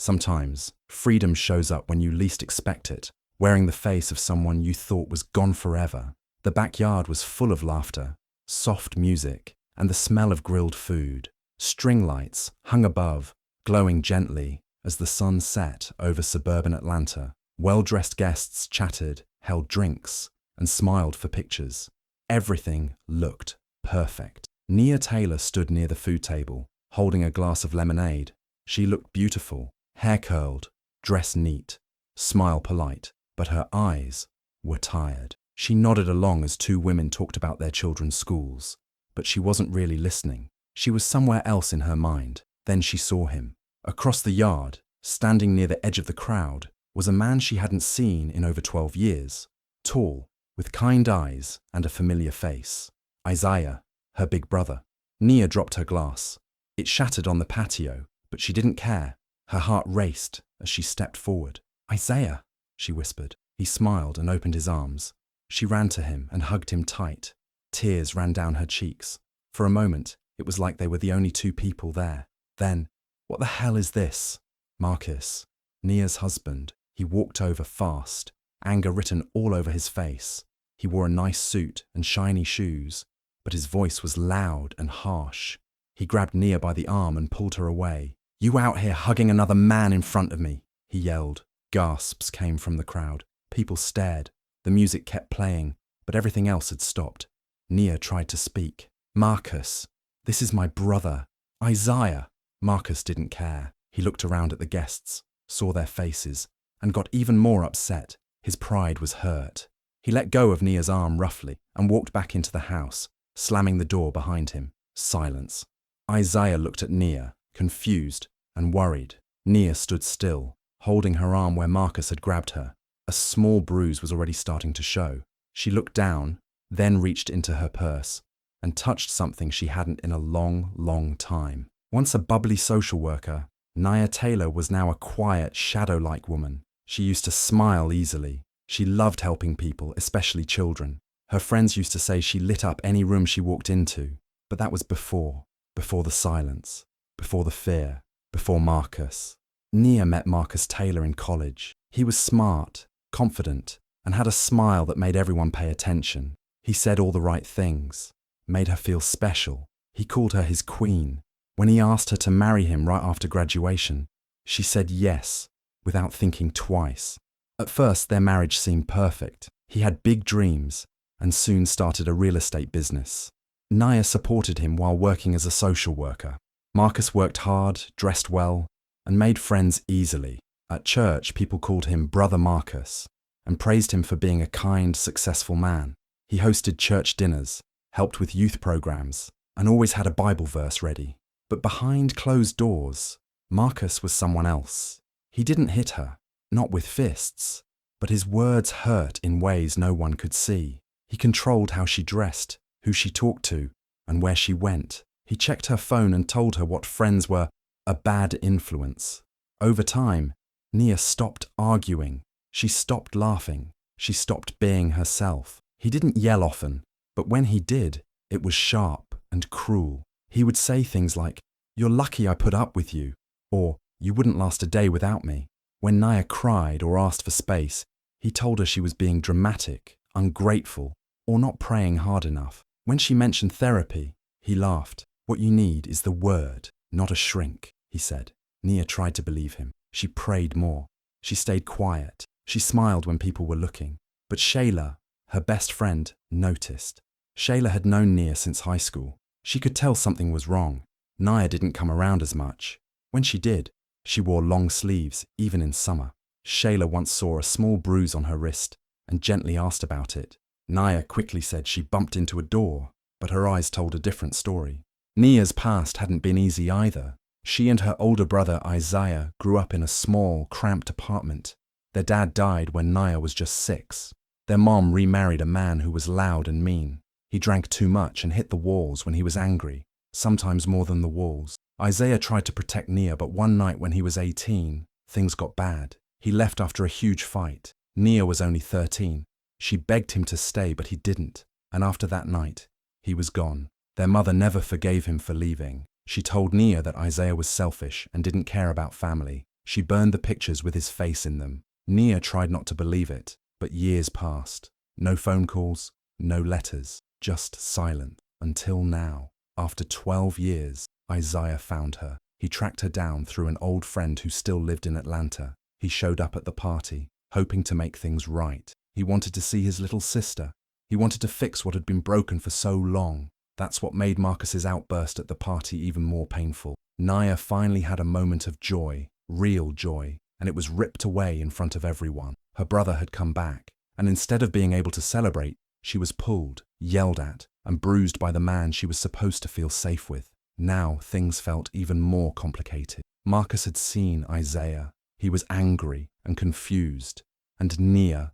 Sometimes, freedom shows up when you least expect it, wearing the face of someone you thought was gone forever. The backyard was full of laughter, soft music, and the smell of grilled food. String lights hung above, glowing gently as the sun set over suburban Atlanta. Well-dressed guests chatted, held drinks, and smiled for pictures. Everything looked perfect. Nia Taylor stood near the food table, holding a glass of lemonade. She looked beautiful, hair curled, dress neat, smile polite, but her eyes were tired. She nodded along as two women talked about their children's schools, but she wasn't really listening. She was somewhere else in her mind. Then she saw him. Across the yard, standing near the edge of the crowd, was a man she hadn't seen in over 12 years. Tall, with kind eyes and a familiar face. Isaiah, her big brother. Nia dropped her glass. It shattered on the patio, but she didn't care. Her heart raced as she stepped forward. "Isaiah," she whispered. He smiled and opened his arms. She ran to him and hugged him tight. Tears ran down her cheeks. For a moment, it was like they were the only two people there. Then, "What the hell is this?" Marcus, Nia's husband. He walked over fast, anger written all over his face. He wore a nice suit and shiny shoes, but his voice was loud and harsh. He grabbed Nia by the arm and pulled her away. "You out here hugging another man in front of me," he yelled. Gasps came from the crowd. People stared. The music kept playing, but everything else had stopped. Nia tried to speak. "Marcus, this is my brother. Isaiah." Marcus didn't care. He looked around at the guests, saw their faces, and got even more upset. His pride was hurt. He let go of Nia's arm roughly and walked back into the house, slamming the door behind him. Silence. Isaiah looked at Nia, confused and worried. Nia stood still, holding her arm where Marcus had grabbed her. A small bruise was already starting to show. She looked down, then reached into her purse and touched something she hadn't in a long, long time. Once a bubbly social worker, Nia Taylor was now a quiet, shadow-like woman. She used to smile easily. She loved helping people, especially children. Her friends used to say she lit up any room she walked into, but that was before the silence, before the fear, before Marcus. Nia met Marcus Taylor in college. He was smart, confident, and had a smile that made everyone pay attention. He said all the right things, made her feel special. He called her his queen. When he asked her to marry him right after graduation, she said yes, without thinking twice. At first, their marriage seemed perfect. He had big dreams and soon started a real estate business. Nia supported him while working as a social worker. Marcus worked hard, dressed well, and made friends easily. At church, people called him Brother Marcus and praised him for being a kind, successful man. He hosted church dinners, helped with youth programs, and always had a Bible verse ready. But behind closed doors, Marcus was someone else. He didn't hit her, not with fists, but his words hurt in ways no one could see. He controlled how she dressed, who she talked to, and where she went. He checked her phone and told her what friends were a bad influence. Over time, Nia stopped arguing. She stopped laughing. She stopped being herself. He didn't yell often, but when he did, it was sharp and cruel. He would say things like, "You're lucky I put up with you," or "You wouldn't last a day without me." When Nia cried or asked for space, he told her she was being dramatic, ungrateful, or not praying hard enough. When she mentioned therapy, he laughed. "What you need is the word, not a shrink," he said. Nia tried to believe him. She prayed more. She stayed quiet. She smiled when people were looking. But Shayla, her best friend, noticed. Shayla had known Nia since high school. She could tell something was wrong. Nia didn't come around as much. When she did, she wore long sleeves, even in summer. Shayla once saw a small bruise on her wrist and gently asked about it. Nia quickly said she bumped into a door, but her eyes told a different story. Nia's past hadn't been easy either. She and her older brother Isaiah grew up in a small, cramped apartment. Their dad died when Nia was just 6. Their mom remarried a man who was loud and mean. He drank too much and hit the walls when he was angry, sometimes more than the walls. Isaiah tried to protect Nia, but one night when he was 18, things got bad. He left after a huge fight. Nia was only 13. She begged him to stay, but he didn't. And after that night, he was gone. Their mother never forgave him for leaving. She told Nia that Isaiah was selfish and didn't care about family. She burned the pictures with his face in them. Nia tried not to believe it, but years passed. No phone calls, no letters, just silence. Until now, after 12 years, Isaiah found her. He tracked her down through an old friend who still lived in Atlanta. He showed up at the party, hoping to make things right. He wanted to see his little sister. He wanted to fix what had been broken for so long. That's what made Marcus's outburst at the party even more painful. Nia finally had a moment of joy, real joy, and it was ripped away in front of everyone. Her brother had come back, and instead of being able to celebrate, she was pulled, yelled at, and bruised by the man she was supposed to feel safe with. Now things felt even more complicated. Marcus had seen Isaiah. He was angry and confused, and Nia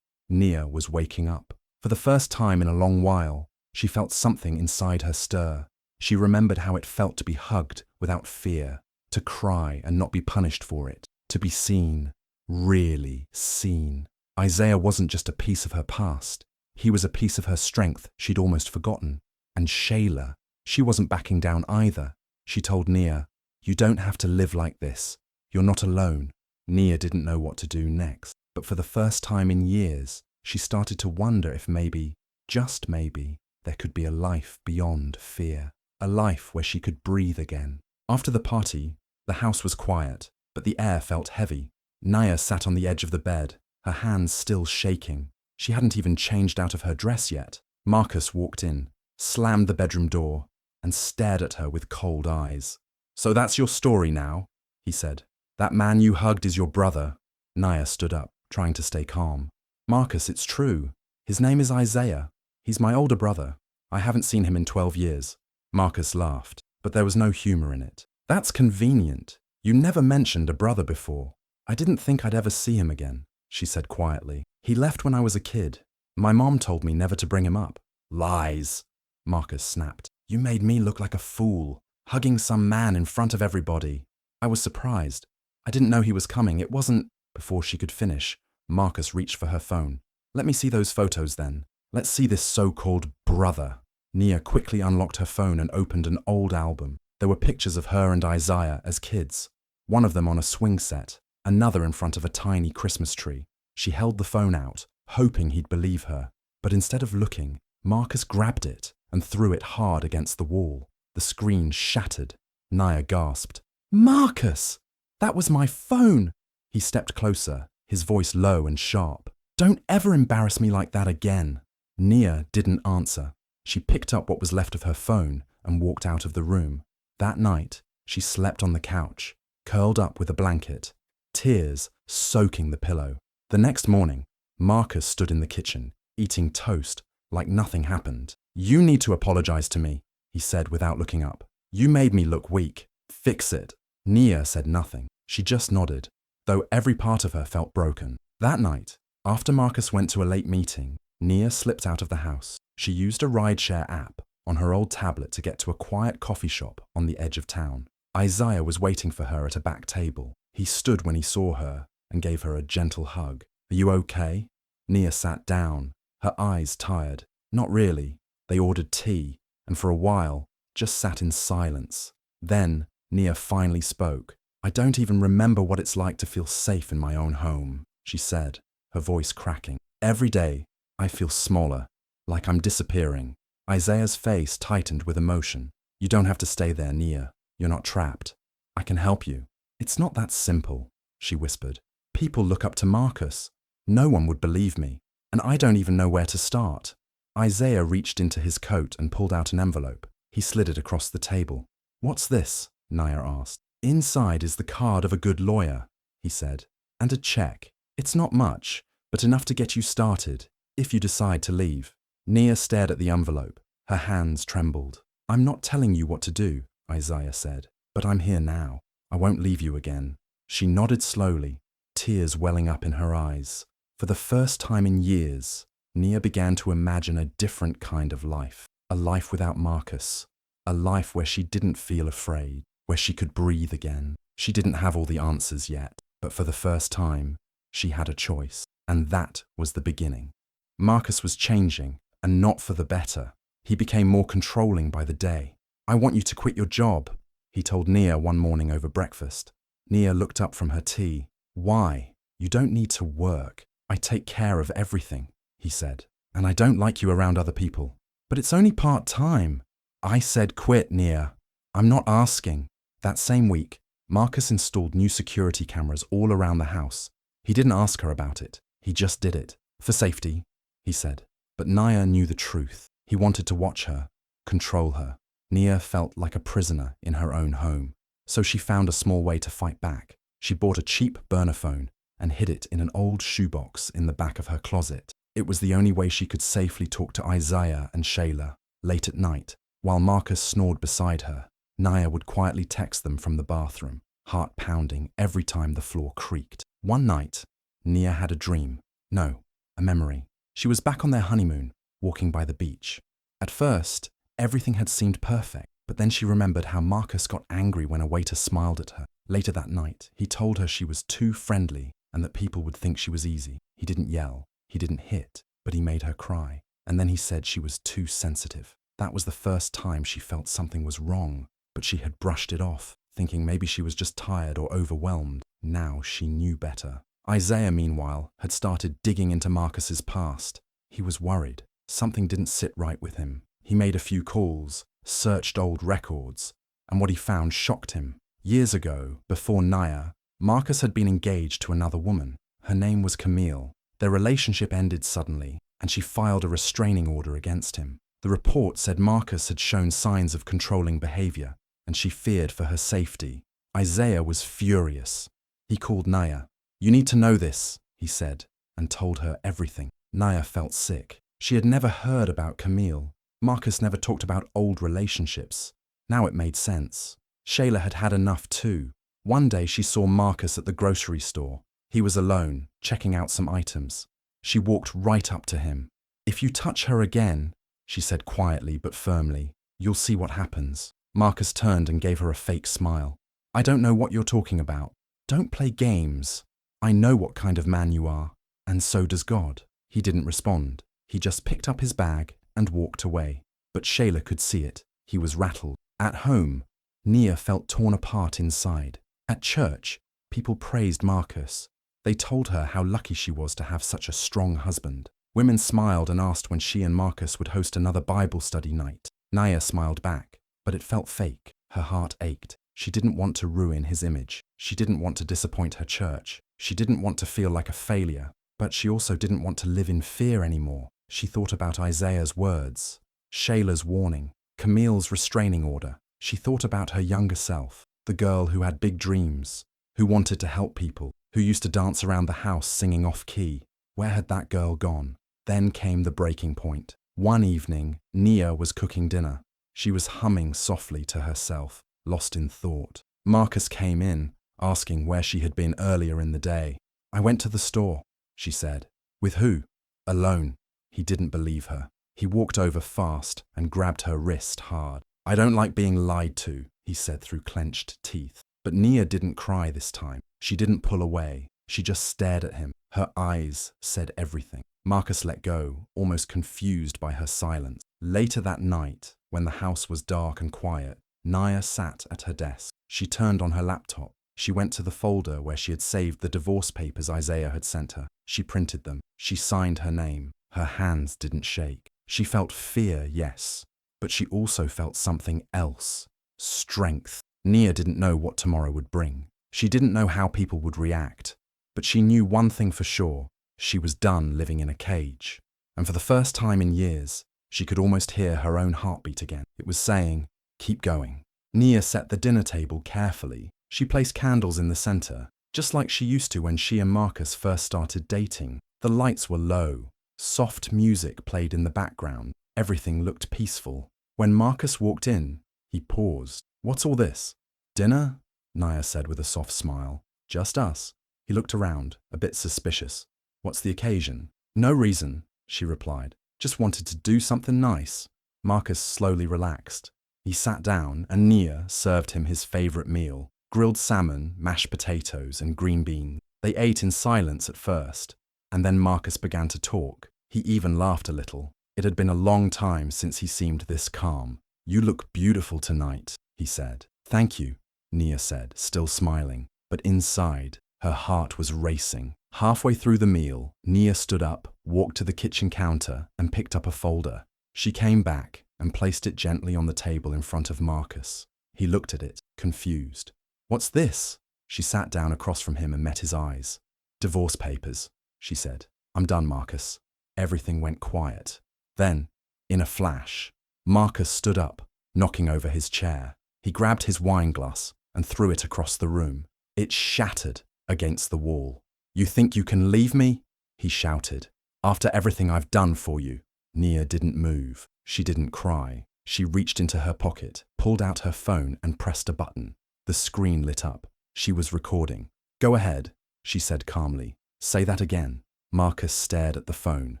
was waking up. For the first time in a long while, she felt something inside her stir. She remembered how it felt to be hugged without fear, to cry and not be punished for it, to be seen, really seen. Isaiah wasn't just a piece of her past. He was a piece of her strength she'd almost forgotten. And Shayla, she wasn't backing down either. She told Nia, "You don't have to live like this. You're not alone." Nia didn't know what to do next, but for the first time in years, she started to wonder if maybe, just maybe, there could be a life beyond fear. A life where she could breathe again. After the party, the house was quiet, but the air felt heavy. Nia sat on the edge of the bed, her hands still shaking. She hadn't even changed out of her dress yet. Marcus walked in, slammed the bedroom door, and stared at her with cold eyes. "So that's your story now," he said. "That man you hugged is your brother." Nia stood up, trying to stay calm. "Marcus, it's true. His name is Isaiah. He's my older brother. I haven't seen him in 12 years. Marcus laughed, but there was no humor in it. "That's convenient. You never mentioned a brother before. I didn't think I'd ever see him again," she said quietly. "He left when I was a kid. My mom told me never to bring him up." "Lies," Marcus snapped. "You made me look like a fool, hugging some man in front of everybody." I was surprised. I didn't know he was coming. It wasn't... Before she could finish, Marcus reached for her phone. "Let me see those photos then. Let's see this so-called brother." Nia quickly unlocked her phone and opened an old album. There were pictures of her and Isaiah as kids, one of them on a swing set, another in front of a tiny Christmas tree. She held the phone out, hoping he'd believe her. But instead of looking, Marcus grabbed it and threw it hard against the wall. The screen shattered. Nia gasped. "Marcus! That was my phone!" He stepped closer, his voice low and sharp. "Don't ever embarrass me like that again." Nia didn't answer. She picked up what was left of her phone and walked out of the room. That night, she slept on the couch, curled up with a blanket, tears soaking the pillow. The next morning, Marcus stood in the kitchen, eating toast like nothing happened. "You need to apologize to me," he said without looking up. "You made me look weak. Fix it." Nia said nothing. She just nodded, though every part of her felt broken. That night, after Marcus went to a late meeting, Nia slipped out of the house. She used a rideshare app on her old tablet to get to a quiet coffee shop on the edge of town. Isaiah was waiting for her at a back table. He stood when he saw her and gave her a gentle hug. "Are you okay?" Nia sat down, her eyes tired. Not really. They ordered tea, and for a while, just sat in silence. Then, Nia finally spoke. "I don't even remember what it's like to feel safe in my own home," she said, her voice cracking. "Every day, I feel smaller, like I'm disappearing." Isaiah's face tightened with emotion. "You don't have to stay there, Nia. You're not trapped. I can help you." "It's not that simple," she whispered. "People look up to Marcus. No one would believe me, and I don't even know where to start." Isaiah reached into his coat and pulled out an envelope. He slid it across the table. "What's this?" Nia asked. "Inside is the card of a good lawyer," he said, "and a check. It's not much, but enough to get you started, if you decide to leave." Nia stared at the envelope. Her hands trembled. "I'm not telling you what to do," Isaiah said, "but I'm here now. I won't leave you again." She nodded slowly, tears welling up in her eyes. For the first time in years, Nia began to imagine a different kind of life. A life without Marcus. A life where she didn't feel afraid, where she could breathe again. She didn't have all the answers yet, but for the first time, she had a choice. And that was the beginning. Marcus was changing, and not for the better. He became more controlling by the day. "I want you to quit your job," he told Nia one morning over breakfast. Nia looked up from her tea. Why? You don't need to work. I take care of everything, he said. And I don't like you around other people. But it's only part-time. I said quit, Nia. I'm not asking. That same week, Marcus installed new security cameras all around the house. He didn't ask her about it. He just did it. For safety, he said. But Nia knew the truth. He wanted to watch her, control her. Nia felt like a prisoner in her own home. So she found a small way to fight back. She bought a cheap burner phone and hid it in an old shoebox in the back of her closet. It was the only way she could safely talk to Isaiah and Shayla. Late at night, while Marcus snored beside her, Nia would quietly text them from the bathroom, heart pounding every time the floor creaked. One night, Nia had a dream. No, a memory. She was back on their honeymoon, walking by the beach. At first, everything had seemed perfect, but then she remembered how Marcus got angry when a waiter smiled at her. Later that night, he told her she was too friendly and that people would think she was easy. He didn't yell, he didn't hit, but he made her cry. And then he said she was too sensitive. That was the first time she felt something was wrong, but she had brushed it off, thinking maybe she was just tired or overwhelmed. Now she knew better. Isaiah, meanwhile, had started digging into Marcus's past. He was worried. Something didn't sit right with him. He made a few calls, searched old records, and what he found shocked him. Years ago, before Nia, Marcus had been engaged to another woman. Her name was Camille. Their relationship ended suddenly, and she filed a restraining order against him. The report said Marcus had shown signs of controlling behavior, and she feared for her safety. Isaiah was furious. He called Nia. You need to know this, he said, and told her everything. Nia felt sick. She had never heard about Camille. Marcus never talked about old relationships. Now it made sense. Shayla had had enough too. One day she saw Marcus at the grocery store. He was alone, checking out some items. She walked right up to him. If you touch her again, she said quietly but firmly, you'll see what happens. Marcus turned and gave her a fake smile. I don't know what you're talking about. Don't play games. I know what kind of man you are, and so does God. He didn't respond. He just picked up his bag and walked away. But Shayla could see it. He was rattled. At home, Nia felt torn apart inside. At church, people praised Marcus. They told her how lucky she was to have such a strong husband. Women smiled and asked when she and Marcus would host another Bible study night. Nia smiled back, but it felt fake. Her heart ached. She didn't want to ruin his image. She didn't want to disappoint her church. She didn't want to feel like a failure. But she also didn't want to live in fear anymore. She thought about Isaiah's words, Shayla's warning, Camille's restraining order. She thought about her younger self, the girl who had big dreams, who wanted to help people, who used to dance around the house singing off-key. Where had that girl gone? Then came the breaking point. One evening, Nia was cooking dinner. She was humming softly to herself, lost in thought. Marcus came in, asking where she had been earlier in the day. I went to the store, she said. With who? Alone. He didn't believe her. He walked over fast and grabbed her wrist hard. I don't like being lied to, he said through clenched teeth. But Nia didn't cry this time. She didn't pull away. She just stared at him. Her eyes said everything. Marcus let go, almost confused by her silence. Later that night, when the house was dark and quiet, Nia sat at her desk. She turned on her laptop. She went to the folder where she had saved the divorce papers Isaiah had sent her. She printed them. She signed her name. Her hands didn't shake. She felt fear, yes, but she also felt something else. Strength. Nia didn't know what tomorrow would bring. She didn't know how people would react, but she knew one thing for sure. She was done living in a cage. And for the first time in years, she could almost hear her own heartbeat again. It was saying, keep going. Nia set the dinner table carefully. She placed candles in the center, just like she used to when she and Marcus first started dating. The lights were low. Soft music played in the background. Everything looked peaceful. When Marcus walked in, he paused. What's all this? Dinner? Nia said with a soft smile. Just us. He looked around, a bit suspicious. What's the occasion? No reason, she replied. Just wanted to do something nice. Marcus slowly relaxed. He sat down and Nia served him his favorite meal. Grilled salmon, mashed potatoes, and green beans. They ate in silence at first, and then Marcus began to talk. He even laughed a little. It had been a long time since he seemed this calm. You look beautiful tonight, he said. Thank you, Nia said, still smiling. but inside, her heart was racing. Halfway through the meal, Nia stood up, walked to the kitchen counter, and picked up a folder. She came back and placed it gently on the table in front of Marcus. He looked at it, confused. "What's this?" She sat down across from him and met his eyes. "Divorce papers," she said. "I'm done, Marcus." Everything went quiet. Then, in a flash, Marcus stood up, knocking over his chair. He grabbed his wine glass and threw it across the room. It shattered against the wall. "You think you can leave me?" he shouted. "After everything I've done for you." Nia didn't move. She didn't cry. She reached into her pocket, pulled out her phone and pressed a button. The screen lit up. She was recording. "Go ahead," she said calmly. "Say that again." Marcus stared at the phone,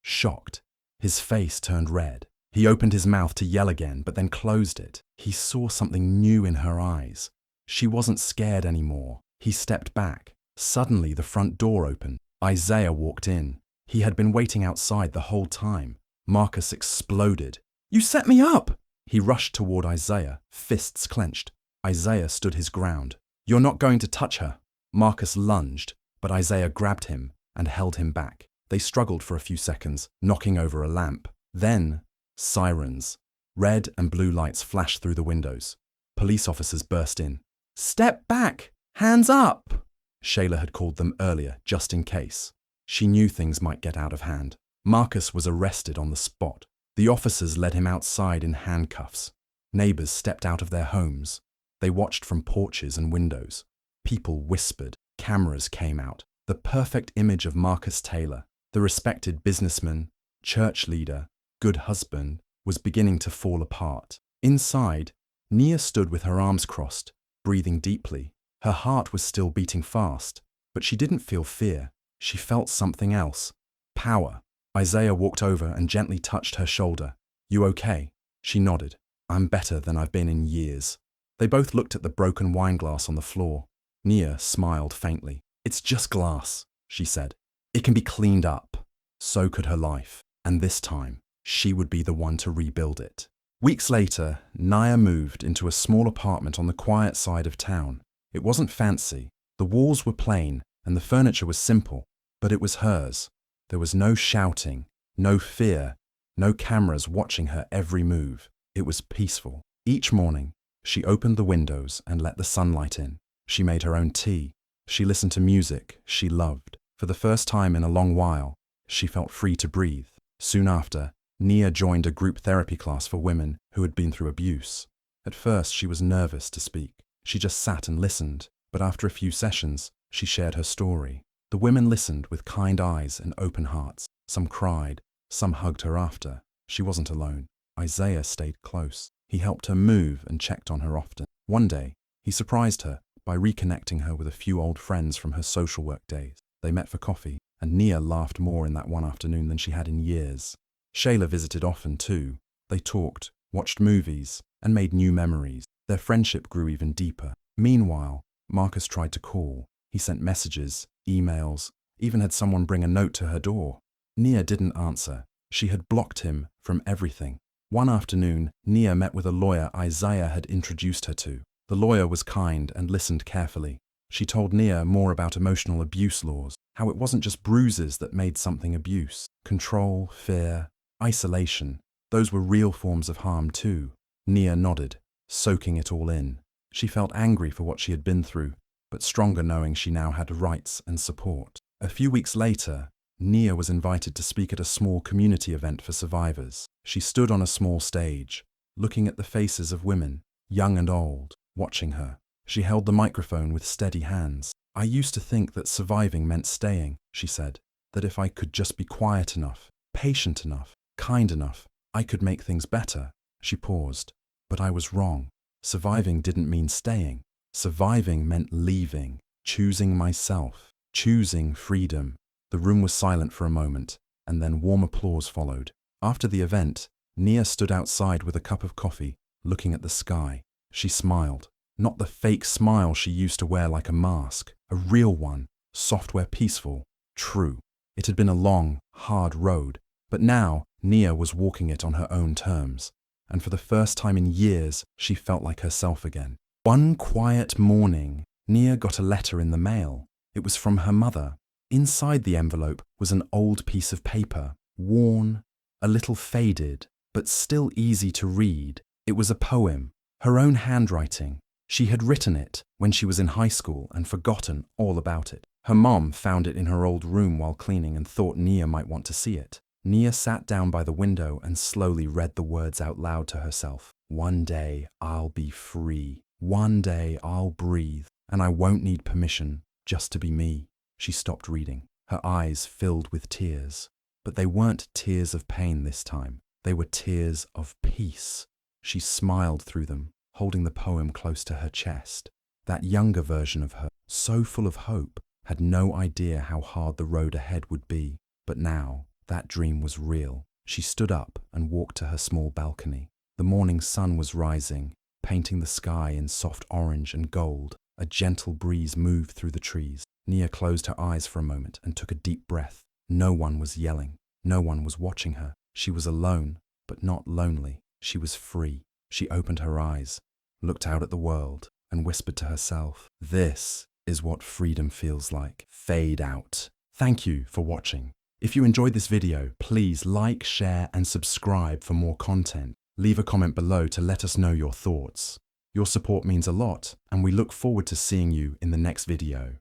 shocked. His face turned red. He opened his mouth to yell again, but then closed it. He saw something new in her eyes. She wasn't scared anymore. He stepped back. Suddenly, the front door opened. Isaiah walked in. He had been waiting outside the whole time. Marcus exploded. "You set me up!" He rushed toward Isaiah, fists clenched. Isaiah stood his ground. "You're not going to touch her." Marcus lunged, but Isaiah grabbed him and held him back. They struggled for a few seconds, knocking over a lamp. Then, sirens. Red and blue lights flashed through the windows. Police officers burst in. "Step back! Hands up!" Shayla had called them earlier, just in case. She knew things might get out of hand. Marcus was arrested on the spot. The officers led him outside in handcuffs. Neighbors stepped out of their homes. They watched from porches and windows. People whispered. Cameras came out. The perfect image of Marcus Taylor, the respected businessman, church leader, good husband, was beginning to fall apart. Inside, Nia stood with her arms crossed, breathing deeply. Her heart was still beating fast, but she didn't feel fear. She felt something else. Power. Isaiah walked over and gently touched her shoulder. "You okay?" She nodded. "I'm better than I've been in years." They both looked at the broken wine glass on the floor. Nia smiled faintly. "It's just glass," she said. "It can be cleaned up." So could her life. And this time, she would be the one to rebuild it. Weeks later, Nia moved into a small apartment on the quiet side of town. It wasn't fancy. The walls were plain and the furniture was simple, but it was hers. There was no shouting, no fear, no cameras watching her every move. It was peaceful. Each morning, she opened the windows and let the sunlight in. She made her own tea. She listened to music she loved. For the first time in a long while, she felt free to breathe. Soon after, Nia joined a group therapy class for women who had been through abuse. At first, she was nervous to speak. She just sat and listened, but after a few sessions, she shared her story. The women listened with kind eyes and open hearts. Some cried, some hugged her after. She wasn't alone. Isaiah stayed close. He helped her move and checked on her often. One day, he surprised her by reconnecting her with a few old friends from her social work days. They met for coffee, and Nia laughed more in that one afternoon than she had in years. Shayla visited often too. They talked, watched movies, and made new memories. Their friendship grew even deeper. Meanwhile, Marcus tried to call. He sent messages, emails, even had someone bring a note to her door. Nia didn't answer. She had blocked him from everything. One afternoon, Nia met with a lawyer Isaiah had introduced her to. The lawyer was kind and listened carefully. She told Nia more about emotional abuse laws, how it wasn't just bruises that made something abuse. Control, fear, isolation, those were real forms of harm too. Nia nodded, soaking it all in. She felt angry for what she had been through, but stronger knowing she now had rights and support. A few weeks later, Nia was invited to speak at a small community event for survivors. She stood on a small stage, looking at the faces of women, young and old, watching her. She held the microphone with steady hands. "I used to think that surviving meant staying," she said, "that if I could just be quiet enough, patient enough, kind enough, I could make things better." She paused. "But I was wrong. Surviving didn't mean staying. Surviving meant leaving, choosing myself, choosing freedom." The room was silent for a moment, and then warm applause followed. After the event, Nia stood outside with a cup of coffee, looking at the sky. She smiled. Not the fake smile she used to wear like a mask, a real one, software peaceful, true. It had been a long, hard road, but now Nia was walking it on her own terms, and for the first time in years, she felt like herself again. One quiet morning, Nia got a letter in the mail. It was from her mother. Inside the envelope was an old piece of paper, worn, a little faded, but still easy to read. It was a poem, her own handwriting. She had written it when she was in high school and forgotten all about it. Her mom found it in her old room while cleaning and thought Nia might want to see it. Nia sat down by the window and slowly read the words out loud to herself. One day I'll be free. One day I'll breathe, and I won't need permission just to be me. She stopped reading. Her eyes filled with tears. But they weren't tears of pain this time. They were tears of peace. She smiled through them, holding the poem close to her chest. That younger version of her, so full of hope, had no idea how hard the road ahead would be. But now, that dream was real. She stood up and walked to her small balcony. The morning sun was rising, painting the sky in soft orange and gold. A gentle breeze moved through the trees. Nia closed her eyes for a moment and took a deep breath. No one was yelling. No one was watching her. She was alone, but not lonely. She was free. She opened her eyes, looked out at the world, and whispered to herself, "This is what freedom feels like." Fade out. Thank you for watching. If you enjoyed this video, please like, share, and subscribe for more content. Leave a comment below to let us know your thoughts. Your support means a lot, and we look forward to seeing you in the next video.